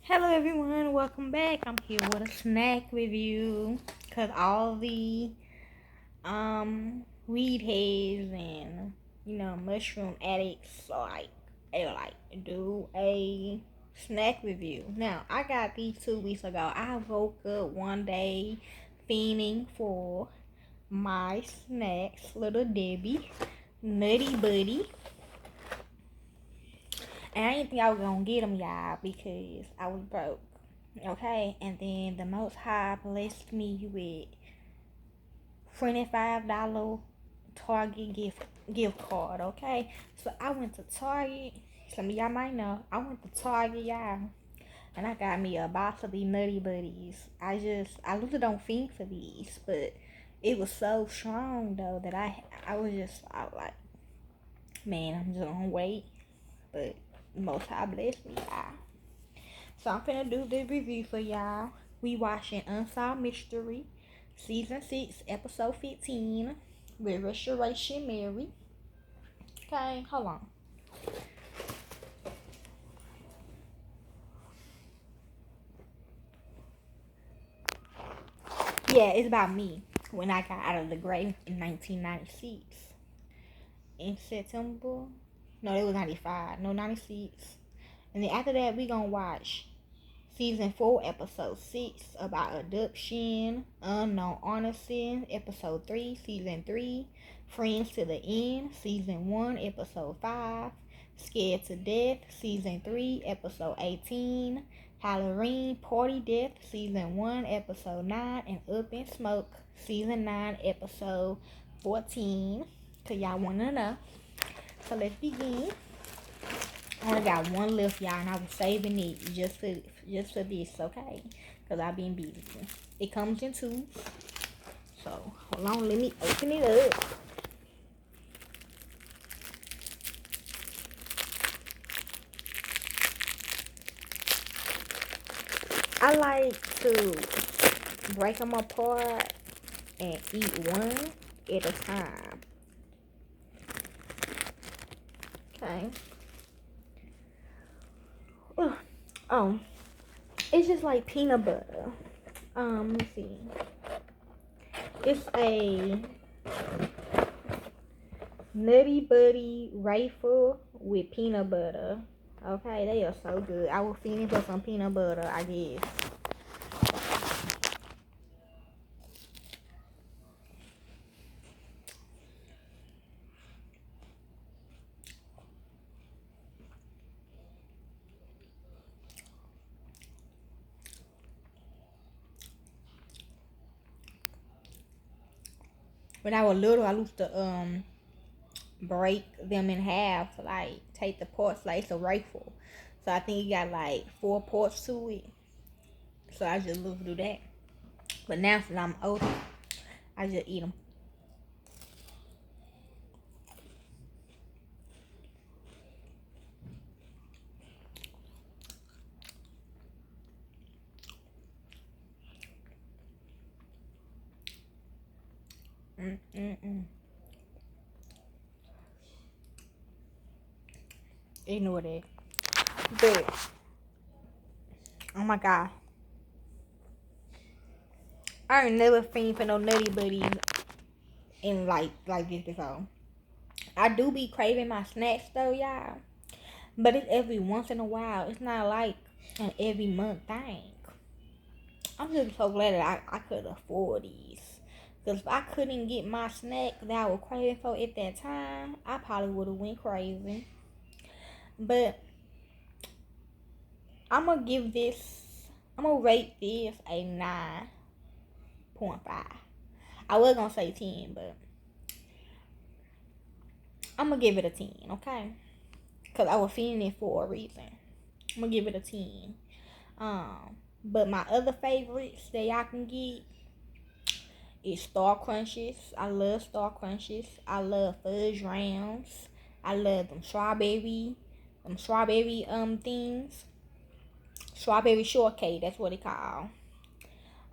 Hello everyone, welcome back. I'm here with a snack review because all the weed heads and mushroom addicts are like do a snack review. Now I got these 2 weeks ago. I woke up one day fiending for my snacks, Little Debbie, Nutty Buddy. And I didn't think I was gonna get them, y'all, because I was broke. Okay, and then the Most High blessed me with $25 Target gift card. Okay, so I went to Target. Some of y'all might know I went to Target, y'all, and I got me a box of these Nutty Buddies. I really don't think for these, but it was so strong though that I was like, man, I'm just gonna wait. But Most High blessed me, y'all. So I'm finna do the review for y'all. We watching Unsolved Mystery, Season 6, Episode 15, with Restoration Mary. Okay, hold on. Yeah, it's about me when I got out of the grave in 1996. In September. No, it was 95. No, 96. And then after that, we gonna watch Season 4, Episode 6, about adoption, unknown honesty, Episode 3, Season 3, Friends to the End, Season 1, Episode 5, Scared to Death, Season 3, Episode 18, Halloween Party Death, Season 1, Episode 9, and Up in Smoke, Season 9, Episode 14. So y'all wanna know. So let's begin. I only got one left, y'all, and I was saving it just for this, okay? Because I've been busy. It comes in two. So, hold on, let me open it up. I like to break them apart and eat one at a time. Okay. Oh, it's just like peanut butter. Let me see. It's a Nutty Buddy rifle with peanut butter. Okay, they are so good. I was feeling for some peanut butter, I guess. When I was little, I used to break them in half, like take the parts like it's a rifle. So I think it got like 4 parts to it. So I just look through that. But now since I'm older, I just eat them. Mm-mm-mm. Ignore that. But oh my god, I ain't never fiend for no Nutty Buddies in like this before. I do be craving my snacks though, y'all. But it's every once in a while. It's not like an every month thing. I'm just so glad that I could afford these. Because if I couldn't get my snack that I was craving for at that time, I probably would have went crazy. But I'm going to rate this a 9.5. I was going to say 10, but I'm going to give it a 10, okay? Because I was feeling it for a reason. I'm going to give it a 10. But my other favorites that y'all can get is Star Crunches. I love Star Crunches. I love Fudge Rounds. I love them strawberry things. Strawberry shortcake, that's what they call.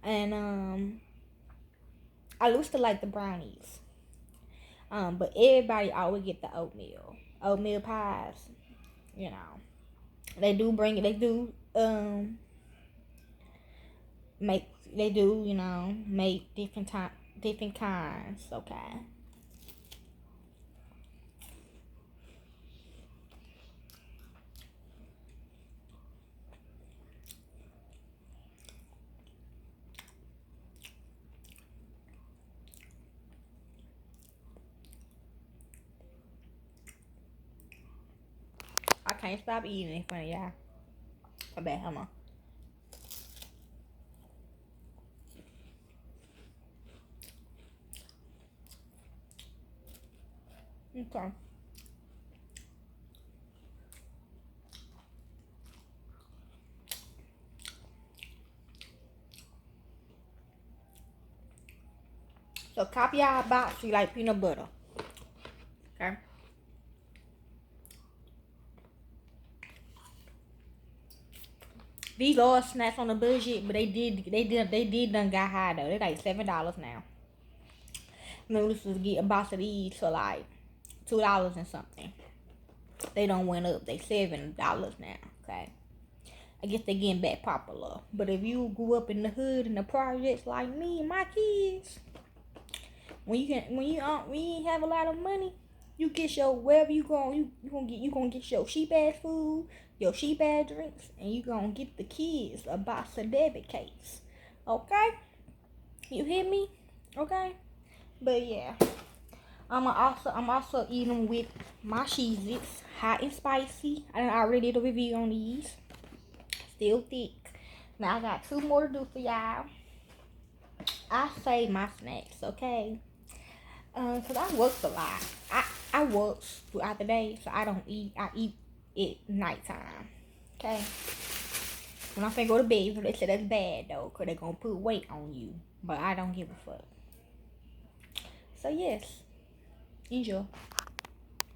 And I used to like the brownies. But everybody always get the oatmeal pies. You know, they do bring it. They do make they do, you know, make different kinds, okay? I can't stop eating in front of y'all. I bet, hold on. Okay. So copy y'all box, you like peanut butter. Okay. These are snacks on the budget, but they did done got high though. They're like $7 now. I mean, this was get a box of these for like $2 and something. They don't went up. They $7 now. Okay. I guess they getting back popular. But if you grew up in the hood and the projects like me and my kids, when you ain't have a lot of money, you get your wherever you gonna get your cheap ass food, your cheap ass drinks, and you gonna get the kids a box of debit cakes. Okay? You hear me? Okay? But yeah. I'm also eating with my Cheez-Its, hot and spicy. I already did a review on these. Still thick. Now I got 2 more to do for y'all. I save my snacks, okay? Cause I work a lot. I work throughout the day, so I don't eat. I eat at nighttime. Okay. When I finna go to bed, they say that's bad though, cause they gonna put weight on you. But I don't give a fuck. So yes, enjoy.